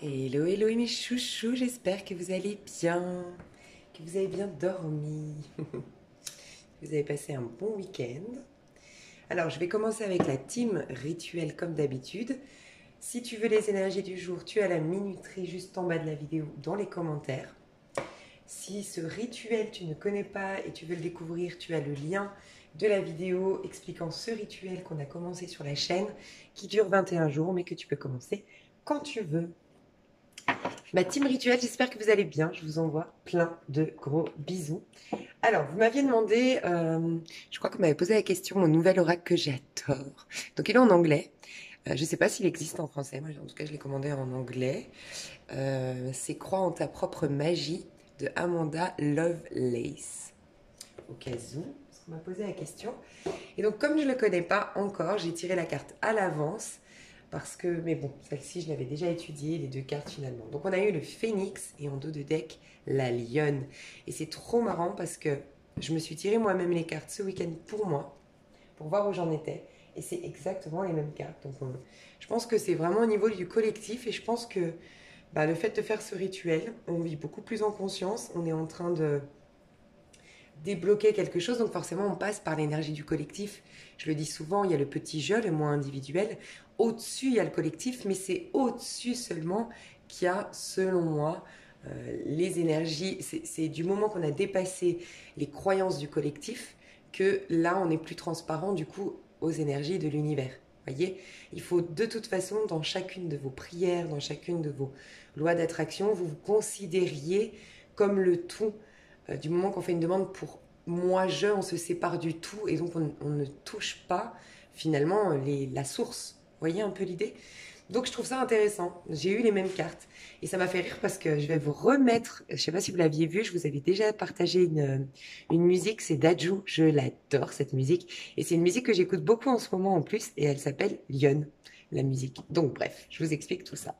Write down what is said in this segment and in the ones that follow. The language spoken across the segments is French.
Hello, hello mes chouchous, j'espère que vous allez bien, que vous avez bien dormi, que vous avez passé un bon week-end. Alors, je vais commencer avec la team rituel comme d'habitude. Si tu veux les énergies du jour, tu as la minuterie juste en bas de la vidéo dans les commentaires. Si ce rituel tu ne connais pas et tu veux le découvrir, tu as le lien de la vidéo expliquant ce rituel qu'on a commencé sur la chaîne qui dure 21 jours mais que tu peux commencer quand tu veux. Ma team rituel, j'espère que vous allez bien. Je vous envoie plein de gros bisous. Alors, vous m'aviez demandé, je crois qu'on m'avait posé la question, mon nouvel oracle que j'adore. Donc, il est en anglais. Je ne sais pas s'il existe en français. Moi, en tout cas, je l'ai commandé en anglais. C'est Crois en ta propre magie de Amanda Lovelace. Au cas où, parce qu'on m'a posé la question. Et donc, comme je ne le connais pas encore, j'ai tiré la carte à l'avance. Parce que, mais bon, celle-ci, je l'avais déjà étudiée, les deux cartes finalement. Donc, on a eu le phénix et en dos de deck, la lionne. Et c'est trop marrant parce que je me suis tiré moi-même les cartes ce week-end pour moi, pour voir où j'en étais. Et c'est exactement les mêmes cartes. Donc, je pense que c'est vraiment au niveau du collectif. Et je pense que le fait de faire ce rituel, on vit beaucoup plus en conscience. On est en train de débloquer quelque chose, donc forcément on passe par l'énergie du collectif. Je le dis souvent, il y a le petit je, le moi individuel. Au-dessus, il y a le collectif, mais c'est au-dessus seulement qu'il y a, selon moi, les énergies. C'est du moment qu'on a dépassé les croyances du collectif que là, on est plus transparent du coup aux énergies de l'univers. Voyez, il faut de toute façon, dans chacune de vos prières, dans chacune de vos lois d'attraction, vous vous considériez comme le tout. Du moment qu'on fait une demande pour moi, on se sépare du tout et donc on ne touche pas finalement la source. Vous voyez un peu l'idée? Donc je trouve ça intéressant. J'ai eu les mêmes cartes et ça m'a fait rire parce que je vais vous remettre, je ne sais pas si vous l'aviez vu, je vous avais déjà partagé une musique, c'est Dajou, je l'adore cette musique et c'est une musique que j'écoute beaucoup en ce moment en plus et elle s'appelle Lyon, la musique. Donc bref, je vous explique tout ça.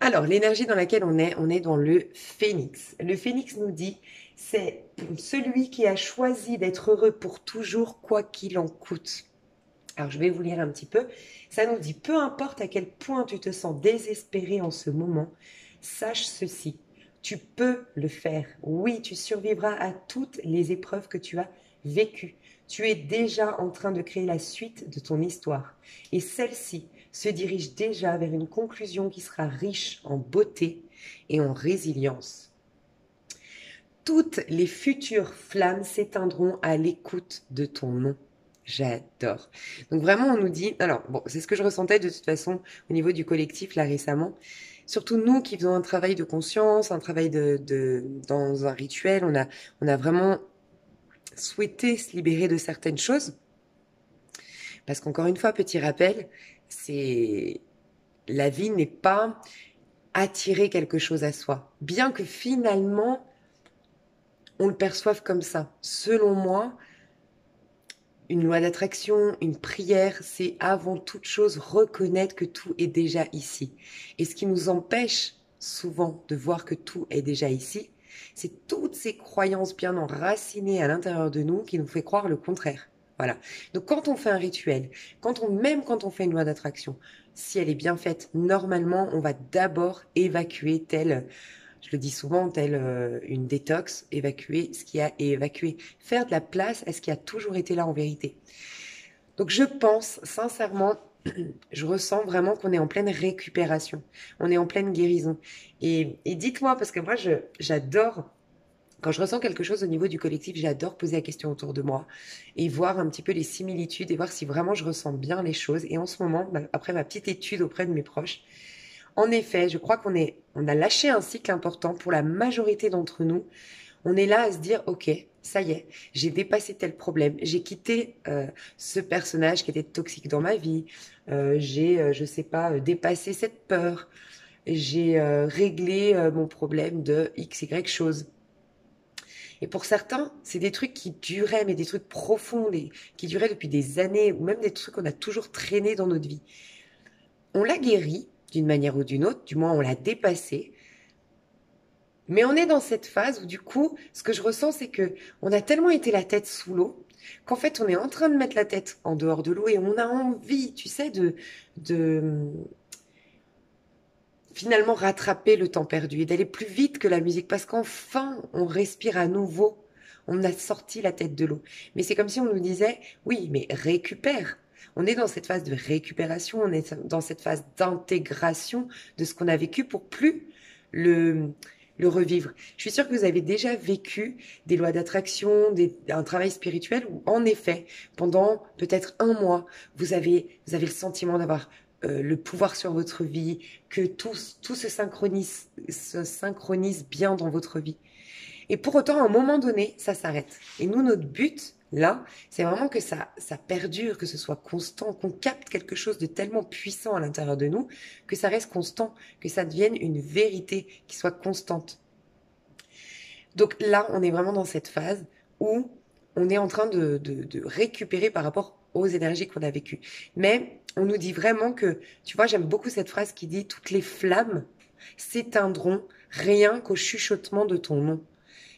Alors, l'énergie dans laquelle on est dans le phénix. Le phénix nous dit, c'est celui qui a choisi d'être heureux pour toujours, quoi qu'il en coûte. Alors, je vais vous lire un petit peu. Ça nous dit, peu importe à quel point tu te sens désespéré en ce moment, sache ceci, tu peux le faire. Oui, tu survivras à toutes les épreuves que tu as vécues. Tu es déjà en train de créer la suite de ton histoire. Et celle-ci se dirige déjà vers une conclusion qui sera riche en beauté et en résilience. Toutes les futures flammes s'éteindront à l'écoute de ton nom. J'adore. Donc vraiment, on nous dit, alors bon, c'est ce que je ressentais de toute façon au niveau du collectif là récemment. Surtout nous qui faisons un travail de conscience, un travail dans un rituel, on a vraiment souhaité se libérer de certaines choses. Parce qu'encore une fois, petit rappel, c'est la vie n'est pas attirer quelque chose à soi. Bien que finalement, on le perçoive comme ça. Selon moi, une loi d'attraction, une prière, c'est avant toute chose reconnaître que tout est déjà ici. Et ce qui nous empêche souvent de voir que tout est déjà ici, c'est toutes ces croyances bien enracinées à l'intérieur de nous qui nous fait croire le contraire. Voilà. Donc quand on fait un rituel, même quand on fait une loi d'attraction, si elle est bien faite, normalement, on va d'abord évacuer je le dis souvent, telle une détox, évacuer ce qui a évacué, faire de la place à ce qui a toujours été là en vérité. Donc je pense sincèrement, je ressens vraiment qu'on est en pleine récupération, on est en pleine guérison. Et dites-moi, parce que moi j'adore, quand je ressens quelque chose au niveau du collectif, j'adore poser la question autour de moi et voir un petit peu les similitudes et voir si vraiment je ressens bien les choses. Et en ce moment, après ma petite étude auprès de mes proches, en effet, je crois on a lâché un cycle important pour la majorité d'entre nous. On est là à se dire, ok, ça y est, j'ai dépassé tel problème, j'ai quitté ce personnage qui était toxique dans ma vie, je sais pas, dépassé cette peur, j'ai réglé mon problème de X, Y chose. Et pour certains, c'est des trucs qui duraient, mais des trucs profonds, qui duraient depuis des années, ou même des trucs qu'on a toujours traînés dans notre vie. On l'a guéri d'une manière ou d'une autre, du moins on l'a dépassé. Mais on est dans cette phase où du coup, ce que je ressens, c'est que on a tellement été la tête sous l'eau qu'en fait, on est en train de mettre la tête en dehors de l'eau et on a envie, tu sais, de finalement rattraper le temps perdu et d'aller plus vite que la musique parce qu'enfin on respire à nouveau. On a sorti la tête de l'eau. Mais c'est comme si on nous disait, oui, mais récupère. On est dans cette phase de récupération, on est dans cette phase d'intégration de ce qu'on a vécu pour plus le, le revivre. Je suis sûre que vous avez déjà vécu des lois d'attraction, un travail spirituel où, en effet, pendant peut-être un mois, vous avez le sentiment d'avoir le pouvoir sur votre vie, que tout se synchronise bien dans votre vie. Et pour autant, à un moment donné, ça s'arrête. Et nous, notre but, là, c'est vraiment que ça perdure, que ce soit constant, qu'on capte quelque chose de tellement puissant à l'intérieur de nous, que ça reste constant, que ça devienne une vérité qui soit constante. Donc là, on est vraiment dans cette phase où on est en train de récupérer par rapport aux énergies qu'on a vécues. Mais on nous dit vraiment que, tu vois, j'aime beaucoup cette phrase qui dit « Toutes les flammes s'éteindront rien qu'au chuchotement de ton nom ».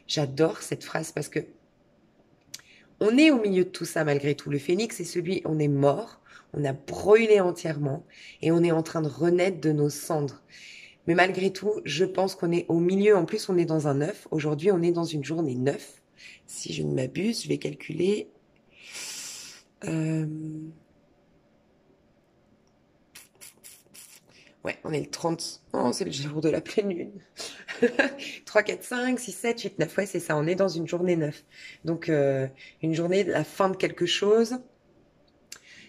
J'adore cette phrase parce que on est au milieu de tout ça malgré tout. Le phénix, c'est celui, on est mort, on a brûlé entièrement et on est en train de renaître de nos cendres. Mais malgré tout, je pense qu'on est au milieu. En plus, on est dans un 9. Aujourd'hui, on est dans une journée 9. Si je ne m'abuse, je vais calculer. Ouais, on est le 30. Oh, c'est le jour de la pleine lune. 3, 4, 5, 6, 7, 8, 9. Ouais, c'est ça. On est dans une journée 9. Donc, une journée, la fin de quelque chose,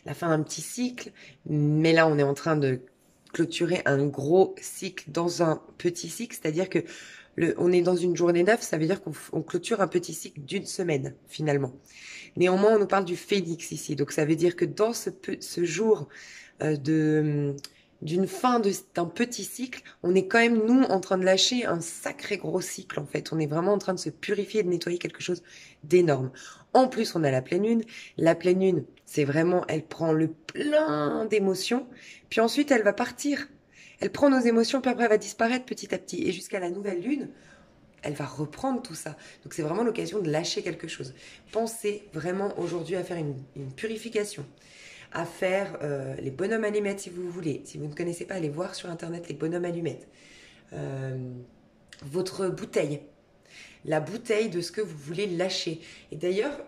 la fin d'un petit cycle. Mais là, on est en train de clôturer un gros cycle dans un petit cycle. C'est-à-dire que on est dans une journée 9, ça veut dire qu'on clôture un petit cycle d'une semaine, finalement. Néanmoins, on nous parle du phénix ici. Donc, ça veut dire que dans ce jour d'une fin d'un petit cycle, on est quand même, nous, en train de lâcher un sacré gros cycle, en fait. On est vraiment en train de se purifier, de nettoyer quelque chose d'énorme. En plus, on a la pleine lune. La pleine lune, c'est vraiment, elle prend le plein d'émotions, puis ensuite, elle va partir. Elle prend nos émotions, puis après, elle va disparaître petit à petit. Et jusqu'à la nouvelle lune, elle va reprendre tout ça. Donc, c'est vraiment l'occasion de lâcher quelque chose. Pensez vraiment aujourd'hui à faire une purification, à faire les bonhommes allumettes si vous voulez. Si vous ne connaissez pas, allez voir sur internet les bonhommes allumettes. Votre bouteille. La bouteille de ce que vous voulez lâcher. Et d'ailleurs,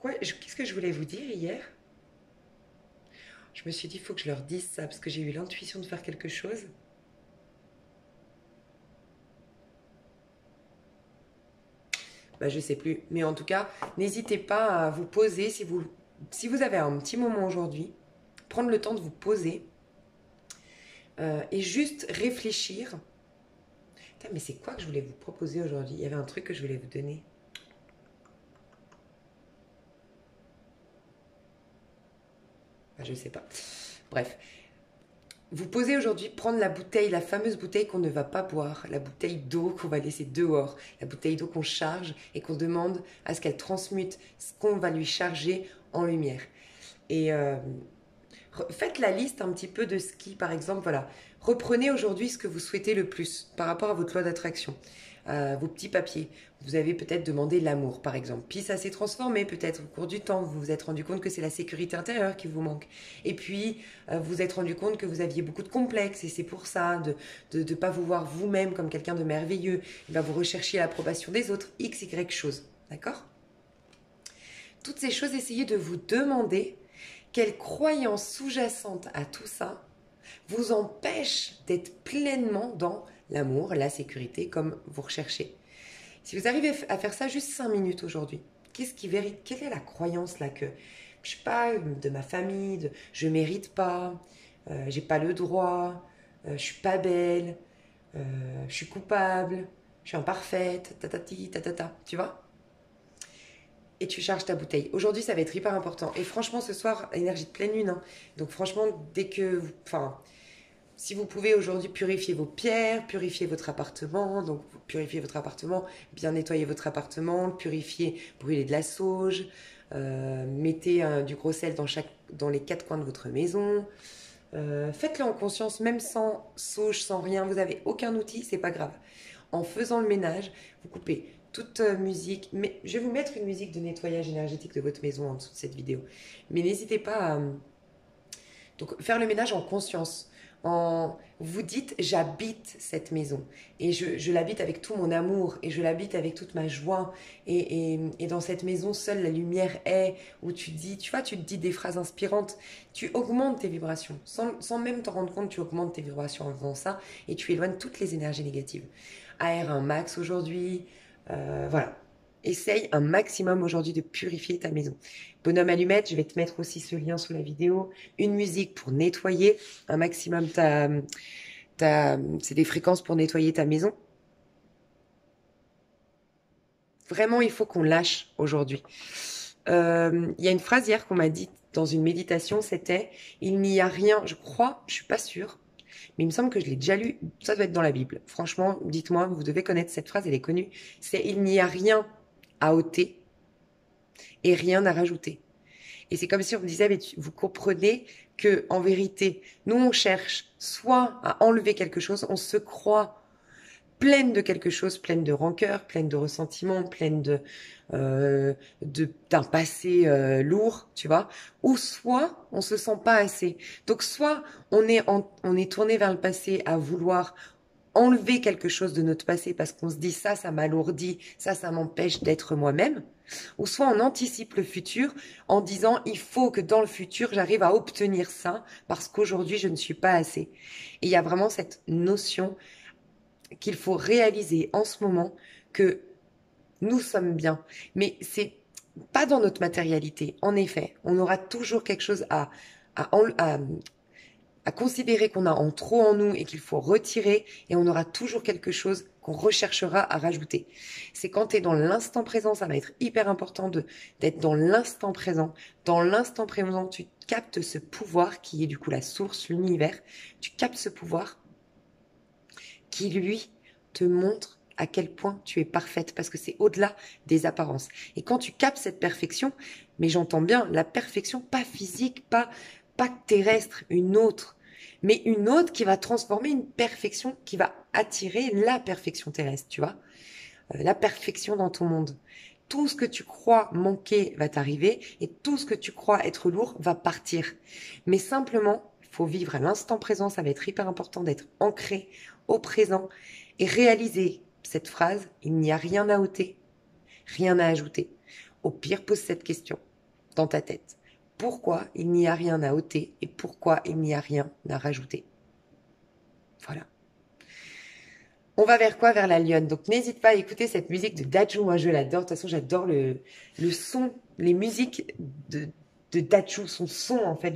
qu'est-ce que je voulais vous dire hier? Je me suis dit, il faut que je leur dise ça, parce que j'ai eu l'intuition de faire quelque chose. Bah, je sais plus. Mais en tout cas, n'hésitez pas à vous poser si vous avez un petit moment aujourd'hui, prendre le temps de vous poser et juste réfléchir. Putain, mais c'est quoi que je voulais vous proposer aujourd'hui? Il y avait un truc que je voulais vous donner. Bah, je sais pas. Bref. Vous posez aujourd'hui, prendre la bouteille, la fameuse bouteille qu'on ne va pas boire, la bouteille d'eau qu'on va laisser dehors, la bouteille d'eau qu'on charge et qu'on demande à ce qu'elle transmute ce qu'on va lui charger en lumière. Et faites la liste un petit peu de ce qui, par exemple, voilà, reprenez aujourd'hui ce que vous souhaitez le plus par rapport à votre loi d'attraction. Vos petits papiers. Vous avez peut-être demandé l'amour, par exemple. Puis ça s'est transformé peut-être au cours du temps. Vous vous êtes rendu compte que c'est la sécurité intérieure qui vous manque. Et puis, vous vous êtes rendu compte que vous aviez beaucoup de complexes. Et c'est pour ça, de ne pas vous voir vous-même comme quelqu'un de merveilleux. Et bien, vous recherchiez l'approbation des autres, x, y chose. D'accord? Toutes ces choses, essayez de vous demander quelle croyance sous-jacente à tout ça vous empêche d'être pleinement dans l'amour, la sécurité, comme vous recherchez. Si vous arrivez à faire ça juste 5 minutes aujourd'hui, quelle est la croyance là que, je sais pas, de ma famille, je mérite pas, j'ai pas le droit, je suis pas belle, je suis coupable, je suis imparfaite, tatati, tatata, tu vois? Et tu charges ta bouteille. Aujourd'hui, ça va être hyper important. Et franchement, ce soir, énergie de pleine lune, hein. Donc franchement, si vous pouvez aujourd'hui purifier vos pierres, purifier votre appartement, donc purifier votre appartement, bien nettoyer votre appartement, purifier, brûler de la sauge, mettez du gros sel dans les 4 coins de votre maison. Faites-le en conscience, même sans sauge, sans rien. Vous n'avez aucun outil, c'est pas grave. En faisant le ménage, vous coupez toute musique. Mais je vais vous mettre une musique de nettoyage énergétique de votre maison en dessous de cette vidéo. Mais n'hésitez pas à donc, faire le ménage en conscience, Vous dites, j'habite cette maison et je l'habite avec tout mon amour et je l'habite avec toute ma joie et dans cette maison, seule la lumière est, où tu dis, tu vois, tu te dis des phrases inspirantes, tu augmentes tes vibrations. Sans même te rendre compte, tu augmentes tes vibrations en faisant ça et tu éloignes toutes les énergies négatives. Aère un max aujourd'hui, voilà. Essaye un maximum aujourd'hui de purifier ta maison. Bonhomme allumette, je vais te mettre aussi ce lien sous la vidéo. Une musique pour nettoyer un maximum c'est des fréquences pour nettoyer ta maison. Vraiment, il faut qu'on lâche aujourd'hui. Il y a une phrase hier qu'on m'a dit dans une méditation, c'était « Il n'y a rien », je crois, je suis pas sûre, mais il me semble que je l'ai déjà lu, ça doit être dans la Bible. Franchement, dites-moi, vous devez connaître cette phrase, elle est connue. C'est « Il n'y a rien à ôter et rien à rajouter ». Et c'est comme si on me disait, mais vous comprenez que en vérité, nous on cherche soit à enlever quelque chose, on se croit pleine de quelque chose, pleine de rancœur, pleine de ressentiment, pleine d'un passé lourd, tu vois, ou soit on se sent pas assez. Donc soit on est tourné vers le passé à vouloir enlever quelque chose de notre passé parce qu'on se dit ça m'alourdit, ça m'empêche d'être moi-même, ou soit on anticipe le futur en disant il faut que dans le futur j'arrive à obtenir ça parce qu'aujourd'hui je ne suis pas assez. Et il y a vraiment cette notion qu'il faut réaliser en ce moment que nous sommes bien, mais c'est pas dans notre matérialité. En effet, on aura toujours quelque chose à, à considérer qu'on a en trop en nous et qu'il faut retirer, et on aura toujours quelque chose qu'on recherchera à rajouter. C'est quand tu es dans l'instant présent, ça va être hyper important d'être dans l'instant présent. Dans l'instant présent, tu captes ce pouvoir qui est du coup la source, l'univers. Tu captes ce pouvoir qui, lui, te montre à quel point tu es parfaite, parce que c'est au-delà des apparences. Et quand tu captes cette perfection, mais j'entends bien la perfection, pas physique, pas terrestre, une autre, mais une autre qui va transformer une perfection, qui va attirer la perfection terrestre, tu vois, la perfection dans ton monde. Tout ce que tu crois manquer va t'arriver et tout ce que tu crois être lourd va partir. Mais simplement, il faut vivre à l'instant présent, ça va être hyper important d'être ancré au présent et réaliser cette phrase, il n'y a rien à ôter, rien à ajouter. Au pire, pose cette question dans ta tête. Pourquoi il n'y a rien à ôter et pourquoi il n'y a rien à rajouter? Voilà. On va vers quoi? Vers la lionne. Donc n'hésite pas à écouter cette musique de Dadju. Moi je l'adore. De toute façon j'adore le son, les musiques de Dadju. Son son en fait.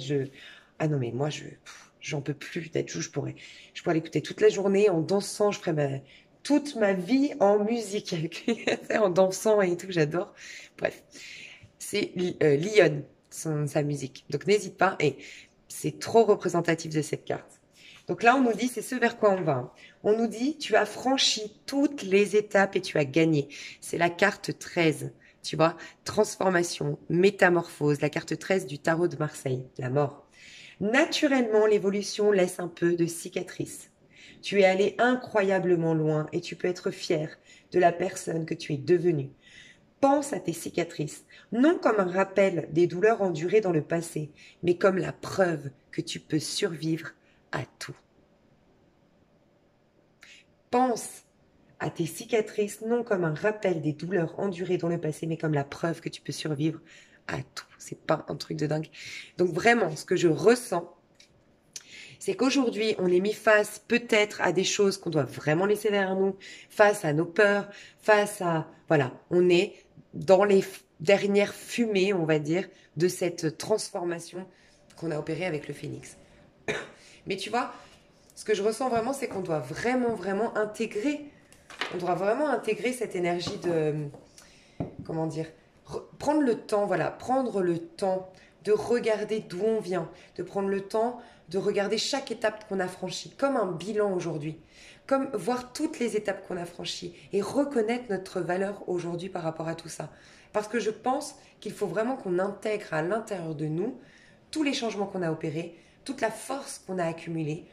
Ah non mais moi j'en peux plus. Dadju, je pourrais l'écouter toute la journée en dansant. Je ferais toute ma vie en musique avec lui, en dansant et tout. J'adore. Bref, c'est Lionne, sa musique. Donc n'hésite pas. Et c'est trop représentatif de cette carte. Donc là, on nous dit, c'est ce vers quoi on va. On nous dit, tu as franchi toutes les étapes et tu as gagné. C'est la carte 13, tu vois, transformation, métamorphose, la carte 13 du tarot de Marseille, la mort. Naturellement, l'évolution laisse un peu de cicatrices. Tu es allé incroyablement loin et tu peux être fier de la personne que tu es devenue. Pense à tes cicatrices, non comme un rappel des douleurs endurées dans le passé, mais comme la preuve que tu peux survivre à tout. Pense à tes cicatrices, non comme un rappel des douleurs endurées dans le passé, mais comme la preuve que tu peux survivre à tout. C'est pas un truc de dingue. Donc vraiment, ce que je ressens, c'est qu'aujourd'hui, on est mis face peut-être à des choses qu'on doit vraiment laisser derrière nous, face à nos peurs, face à... Voilà, on est dans les dernières fumées, on va dire, de cette transformation qu'on a opérée avec le phénix. Mais tu vois, ce que je ressens vraiment, c'est qu'on doit vraiment intégrer, on doit vraiment intégrer cette énergie de, comment dire, prendre le temps, voilà, prendre le temps de regarder d'où on vient, de prendre le temps de regarder chaque étape qu'on a franchie, comme un bilan aujourd'hui, comme voir toutes les étapes qu'on a franchies et reconnaître notre valeur aujourd'hui par rapport à tout ça. Parce que je pense qu'il faut vraiment qu'on intègre à l'intérieur de nous tous les changements qu'on a opérés, toute la force qu'on a accumulée,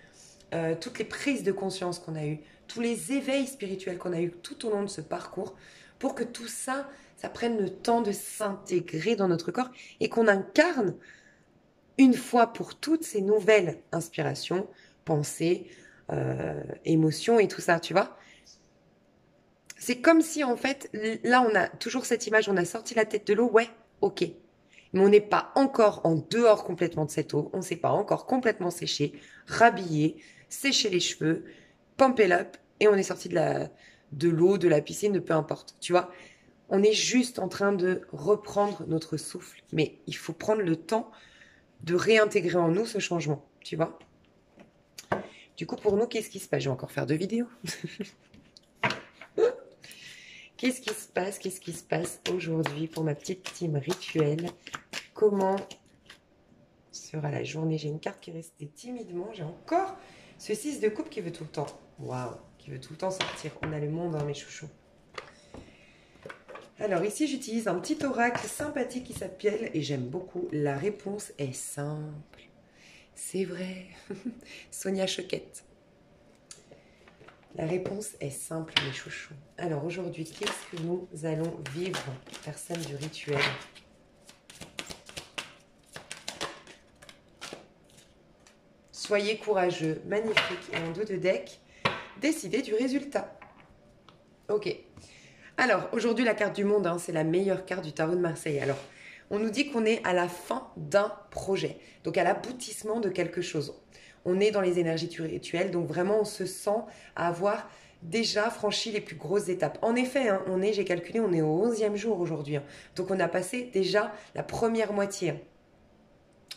toutes les prises de conscience qu'on a eues, tous les éveils spirituels qu'on a eus tout au long de ce parcours, pour que tout ça, ça prenne le temps de s'intégrer dans notre corps et qu'on incarne une fois pour toutes ces nouvelles inspirations, pensées, émotions et tout ça, tu vois. C'est comme si, en fait, là, on a toujours cette image, on a sorti la tête de l'eau, ouais, ok. Mais on n'est pas encore en dehors complètement de cette eau, on ne s'est pas encore complètement séché, rhabillé, séché les cheveux, pump it up, et on est sorti de l'eau, de la piscine, de peu importe, tu vois. On est juste en train de reprendre notre souffle, mais il faut prendre le temps de réintégrer en nous ce changement, tu vois. Du coup, pour nous, qu'est-ce qui se passe? Je vais encore faire 2 vidéos. Qu'est-ce qui se passe? Qu'est-ce qui se passe aujourd'hui pour ma petite team rituelle? Comment sera la journée? J'ai une carte qui est restée timidement. J'ai encore ce 6 de coupe qui veut tout le temps. Waouh, qui veut tout le temps sortir. On a le monde, hein, mes chouchous. Alors ici, j'utilise un petit oracle sympathique qui s'appelle, et j'aime beaucoup, la réponse est simple. C'est vrai. Sonia Choquette. La réponse est simple, mes chouchous. Alors aujourd'hui, qu'est-ce que nous allons vivre, personne du rituel? Soyez courageux, magnifique. Et en dos de deck, décidez du résultat. Ok. Alors, aujourd'hui, la carte du monde, hein, c'est la meilleure carte du tarot de Marseille. Alors, on nous dit qu'on est à la fin d'un projet, donc à l'aboutissement de quelque chose. On est dans les énergies rituelles, donc vraiment, on se sent avoir déjà franchi les plus grosses étapes. En effet, hein, j'ai calculé, on est au 11e jour aujourd'hui. Hein, donc, on a passé déjà la première moitié. Hein.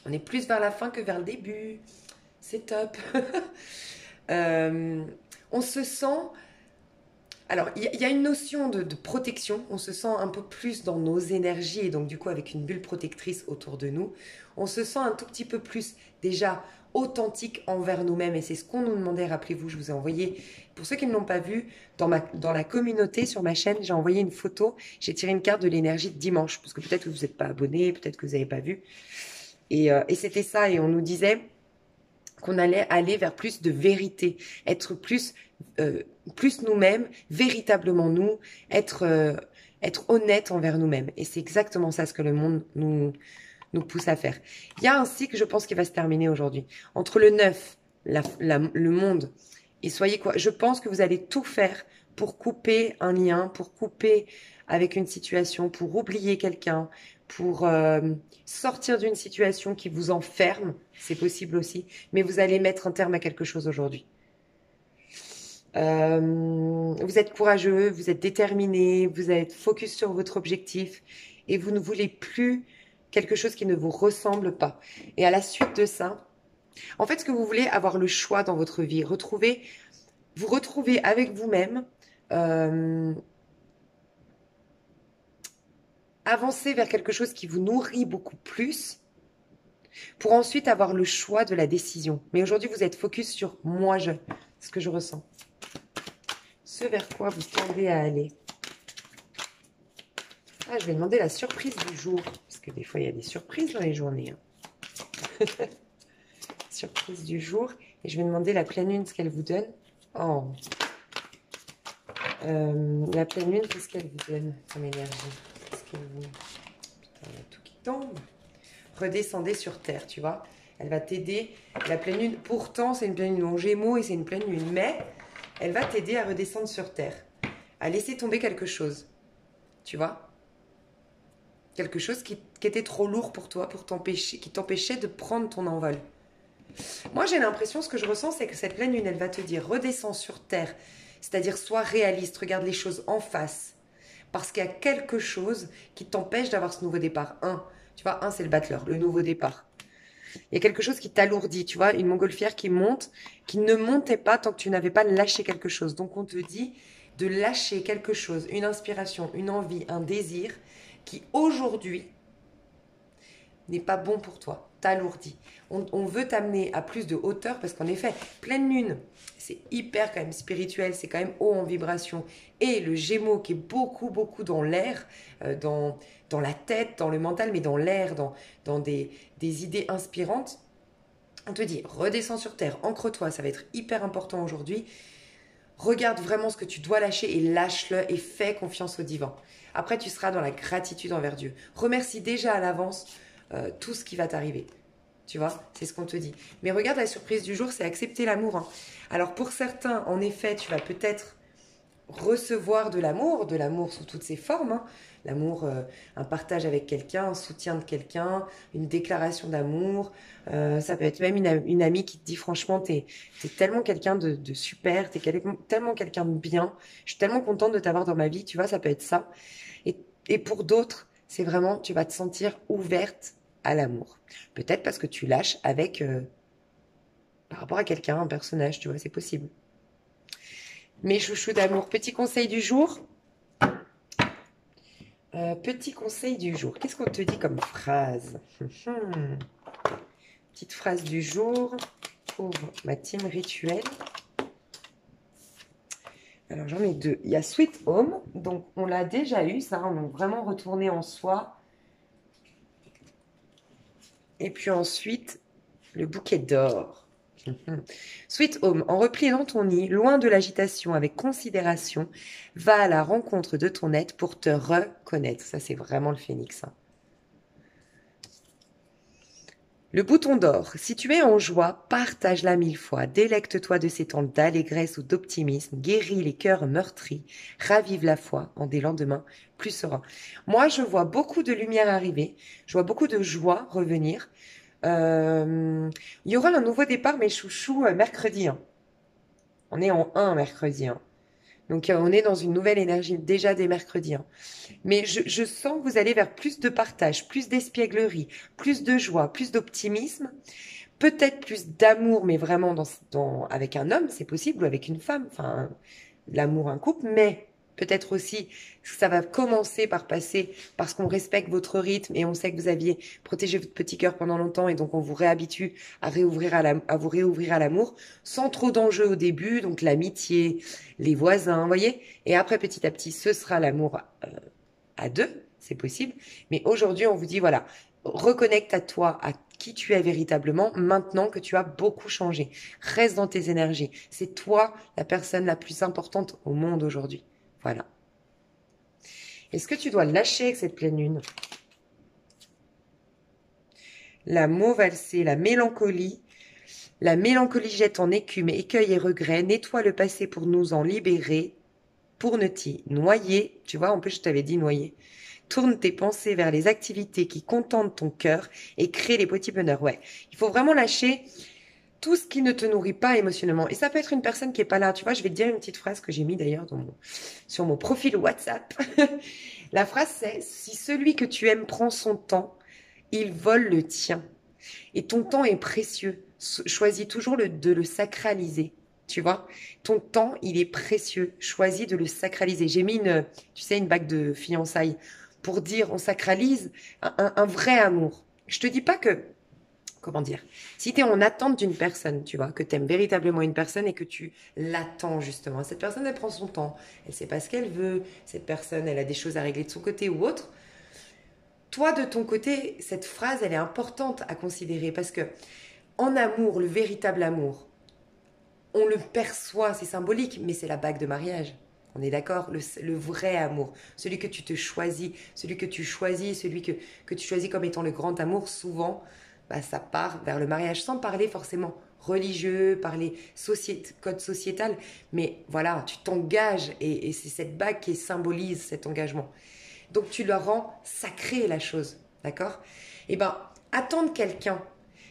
On est plus vers la fin que vers le début. C'est top. On se sent... Alors, il y a une notion de protection. On se sent un peu plus dans nos énergies et donc du coup avec une bulle protectrice autour de nous. On se sent un tout petit peu plus déjà authentique envers nous-mêmes et c'est ce qu'on nous demandait. Rappelez-vous, je vous ai envoyé, pour ceux qui ne l'ont pas vu, dans la communauté sur ma chaîne, j'ai envoyé une photo. J'ai tiré une carte de l'énergie de dimanche parce que peut-être que vous n'êtes pas abonné, peut-être que vous n'avez pas vu. Et c'était ça et on nous disait qu'on allait aller vers plus de vérité, être plus nous-mêmes, véritablement nous, être honnête envers nous-mêmes. Et c'est exactement ça ce que le monde nous pousse à faire. Il y a un cycle, je pense, qui va se terminer aujourd'hui. Entre le 9, le monde, et soyez quoi, je pense que vous allez tout faire pour couper un lien, pour couper avec une situation, pour oublier quelqu'un, pour sortir d'une situation qui vous enferme, c'est possible aussi, mais vous allez mettre un terme à quelque chose aujourd'hui. Vous êtes courageux, vous êtes déterminé, vous êtes focus sur votre objectif et vous ne voulez plus quelque chose qui ne vous ressemble pas. Et à la suite de ça, en fait, ce que vous voulez, avoir le choix dans votre vie, vous retrouver avec vous-même, avancer vers quelque chose qui vous nourrit beaucoup plus, pour ensuite avoir le choix de la décision. Mais aujourd'hui, vous êtes focus sur moi, ce que je ressens. Ce vers quoi vous tendez à aller. Ah, je vais demander la surprise du jour. Parce que des fois, il y a des surprises dans les journées. Hein. Surprise du jour. Et je vais demander la pleine lune, ce qu'elle vous donne. Oh. La pleine lune, qu'est-ce qu'elle vous donne comme énergie? Qu'est-ce qu'elle vous... Putain, il y a tout qui tombe. Redescendez sur terre, tu vois. Elle va t'aider. La pleine lune, pourtant, c'est une pleine lune en Gémeaux et c'est une pleine lune. Mais elle va t'aider à redescendre sur terre. À laisser tomber quelque chose. Tu vois? Quelque chose qui était trop lourd pour toi, qui t'empêchait de prendre ton envol. Moi, j'ai l'impression, ce que je ressens, c'est que cette pleine lune, elle va te dire, redescends sur terre. C'est-à-dire, sois réaliste, regarde les choses en face. Parce qu'il y a quelque chose qui t'empêche d'avoir ce nouveau départ. Tu vois, c'est le battleur, le nouveau départ. Il y a quelque chose qui t'alourdit, tu vois, une montgolfière qui monte, qui ne montait pas tant que tu n'avais pas lâché quelque chose. Donc, on te dit de lâcher quelque chose, une inspiration, une envie, un désir, qui aujourd'hui n'est pas bon pour toi, t'alourdit. On veut t'amener à plus de hauteur parce qu'en effet, pleine lune, c'est hyper quand même spirituel, c'est quand même haut en vibration. Et le Gémeaux qui est beaucoup, beaucoup dans l'air, dans la tête, dans le mental, mais dans l'air, dans des idées inspirantes. On te dit, redescends sur terre, ancre-toi, ça va être hyper important aujourd'hui. Regarde vraiment ce que tu dois lâcher et lâche-le et fais confiance au divin. Après, tu seras dans la gratitude envers Dieu. Remercie déjà à l'avance tout ce qui va t'arriver. Tu vois, c'est ce qu'on te dit. Mais regarde, la surprise du jour, c'est accepter l'amour, hein. Alors pour certains, en effet, tu vas peut-être recevoir de l'amour sous toutes ses formes, hein. L'amour, un partage avec quelqu'un, un soutien de quelqu'un, une déclaration d'amour. Ça peut être même une amie qui te dit franchement, t'es tellement quelqu'un de super, tellement quelqu'un de bien. Je suis tellement contente de t'avoir dans ma vie, tu vois, ça peut être ça. Et, et pour d'autres, c'est vraiment, tu vas te sentir ouverte à l'amour. Peut-être parce que tu lâches avec, par rapport à quelqu'un, un personnage, tu vois, c'est possible. Mes chouchous d'amour, petit conseil du jour. Petit conseil du jour. Qu'est-ce qu'on te dit comme phrase? Petite phrase du jour pour ma team rituel. Alors j'en ai deux. Il y a Sweet Home, donc on l'a déjà eu, ça, on a vraiment retourné en soi. Et puis ensuite, le bouquet d'or. Sweet Home, en repli dans ton nid, loin de l'agitation, avec considération, va à la rencontre de ton être pour te reconnaître. Ça, c'est vraiment le phénix, hein. Le bouton d'or, si tu es en joie, partage-la 1000 fois, délecte-toi de ces temps d'allégresse ou d'optimisme, guéris les cœurs meurtris, ravive la foi en des lendemains plus sereins. Moi, je vois beaucoup de lumière arriver, je vois beaucoup de joie revenir. Il y aura un nouveau départ, mes chouchous, mercredi, hein. On est en 1 mercredi, hein. Donc on est dans une nouvelle énergie déjà dès mercredi, hein. Mais je sens que vous allez vers plus de partage, plus d'espièglerie, plus de joie, plus d'optimisme, peut-être plus d'amour, mais vraiment avec un homme, c'est possible, ou avec une femme, enfin, l'amour, un couple, mais peut-être aussi ça va commencer par passer parce qu'on respecte votre rythme et on sait que vous aviez protégé votre petit cœur pendant longtemps et donc on vous réhabitue à vous réouvrir à l'amour sans trop d'enjeux au début, donc l'amitié, les voisins, vous voyez, et après petit à petit ce sera l'amour à deux, c'est possible, mais aujourd'hui on vous dit voilà, reconnecte à toi, à qui tu es véritablement maintenant que tu as beaucoup changé. Reste dans tes énergies. C'est toi la personne la plus importante au monde aujourd'hui. Voilà. Est-ce que tu dois lâcher avec cette pleine lune? La mauve valsée, la mélancolie. La mélancolie jette en écume, écueil et regret. Nettoie le passé pour nous en libérer. Pour ne t'y noyer. Tu vois, en plus je t'avais dit noyer. Tourne tes pensées vers les activités qui contentent ton cœur et crée les petits bonheurs. Ouais, il faut vraiment lâcher tout ce qui ne te nourrit pas émotionnellement. Et ça peut être une personne qui est pas là. Tu vois, je vais te dire une petite phrase que j'ai mis d'ailleurs sur mon profil WhatsApp. La phrase c'est: si celui que tu aimes prend son temps, il vole le tien. Et ton temps est précieux. Choisis toujours de le sacraliser. Tu vois, ton temps, il est précieux. Choisis de le sacraliser. J'ai mis tu sais, une bague de fiançailles pour dire on sacralise un vrai amour. Je te dis pas que, comment dire, si tu es en attente d'une personne, tu vois, que tu aimes véritablement une personne et que tu l'attends justement. Cette personne, elle prend son temps. Elle sait pas ce qu'elle veut. Cette personne, elle a des choses à régler de son côté ou autre. Toi, de ton côté, cette phrase, elle est importante à considérer parce que en amour, le véritable amour, on le perçoit, c'est symbolique, mais c'est la bague de mariage. On est d'accord, le vrai amour, celui que tu te choisis, celui que tu choisis, que tu choisis comme étant le grand amour, souvent, bah, ça part vers le mariage, sans parler forcément religieux, parler code sociétal, mais voilà, tu t'engages et c'est cette bague qui symbolise cet engagement. Donc tu leur rends sacré la chose, d'accord? Eh ben, attendre quelqu'un,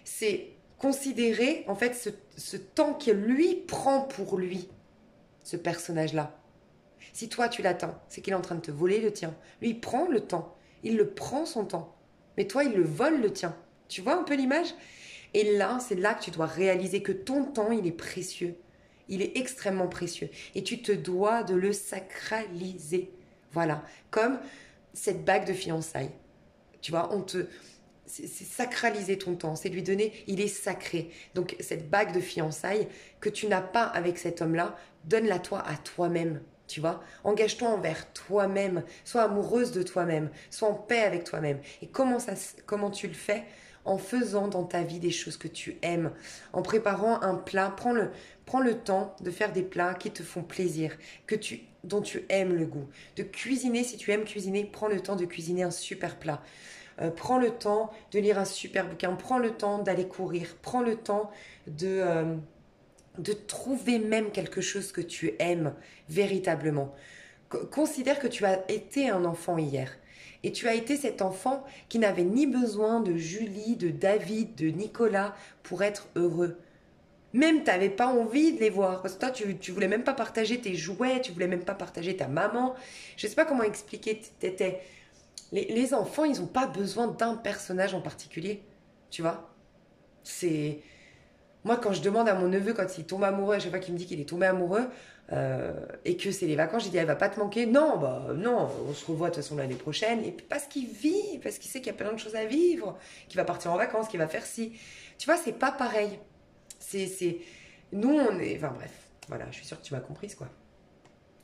c'est considérer en fait ce temps que lui prend pour lui, ce personnage-là. Si toi tu l'attends, c'est qu'il est en train de te voler le tien. Lui, il prend le temps, il le prend son temps, mais toi, il le vole le tien. Tu vois un peu l'image? Et là, c'est là que tu dois réaliser que ton temps, il est précieux. Il est extrêmement précieux. Et tu te dois de le sacraliser. Voilà. Comme cette bague de fiançailles. Tu vois, c'est sacraliser ton temps, c'est lui donner, il est sacré. Donc cette bague de fiançailles que tu n'as pas avec cet homme-là, donne-la toi à toi-même. Tu vois, engage-toi envers toi-même, sois amoureuse de toi-même, sois en paix avec toi-même. Et comment tu le fais? En faisant dans ta vie des choses que tu aimes, en préparant un plat. Prends le temps de faire des plats qui te font plaisir, dont tu aimes le goût. De cuisiner, si tu aimes cuisiner, prends le temps de cuisiner un super plat. Prends le temps de lire un super bouquin, prends le temps d'aller courir, prends le temps de trouver même quelque chose que tu aimes véritablement. Considère que tu as été un enfant hier. Et tu as été cet enfant qui n'avait ni besoin de Julie, de David, de Nicolas pour être heureux. Même tu n'avais pas envie de les voir. Parce que toi, tu voulais même pas partager tes jouets, tu voulais même pas partager ta maman. Je sais pas comment expliquer. Les enfants, ils n'ont pas besoin d'un personnage en particulier. Tu vois. C'est Moi, quand je demande à mon neveu, quand il tombe amoureux, à chaque fois qu'il me dit qu'il est tombé amoureux, et que c'est les vacances, j'ai dit, elle va pas te manquer. Non, bah non, on se revoit de toute façon l'année prochaine. Et puis parce qu'il vit, parce qu'il sait qu'il y a plein de choses à vivre, qu'il va partir en vacances, qu'il va faire ci. Tu vois, c'est pas pareil. C'est... Nous, on est... Enfin bref, voilà, je suis sûre que tu m'as comprise, quoi.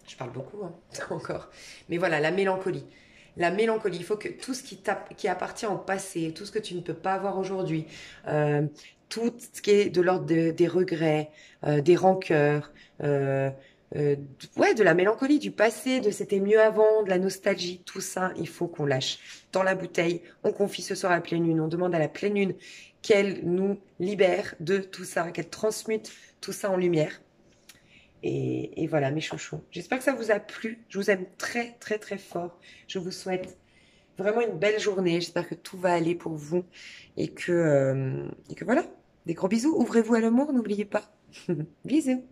Je parle beaucoup, hein, encore. Mais voilà, la mélancolie. La mélancolie, il faut que tout ce qui appartient au passé, tout ce que tu ne peux pas avoir aujourd'hui, euh, tout ce qui est de l'ordre des regrets, des rancœurs, euh, ouais, de la mélancolie, du passé, de c'était mieux avant, de la nostalgie, tout ça, il faut qu'on lâche dans la bouteille. On confie ce soir à la pleine lune, on demande à la pleine lune qu'elle nous libère de tout ça, qu'elle transmute tout ça en lumière. Et voilà, mes chouchous. J'espère que ça vous a plu. Je vous aime très, très, très fort. Je vous souhaite vraiment une belle journée. J'espère que tout va aller pour vous et que voilà. Des gros bisous. Ouvrez-vous à l'amour, n'oubliez pas. Bisous.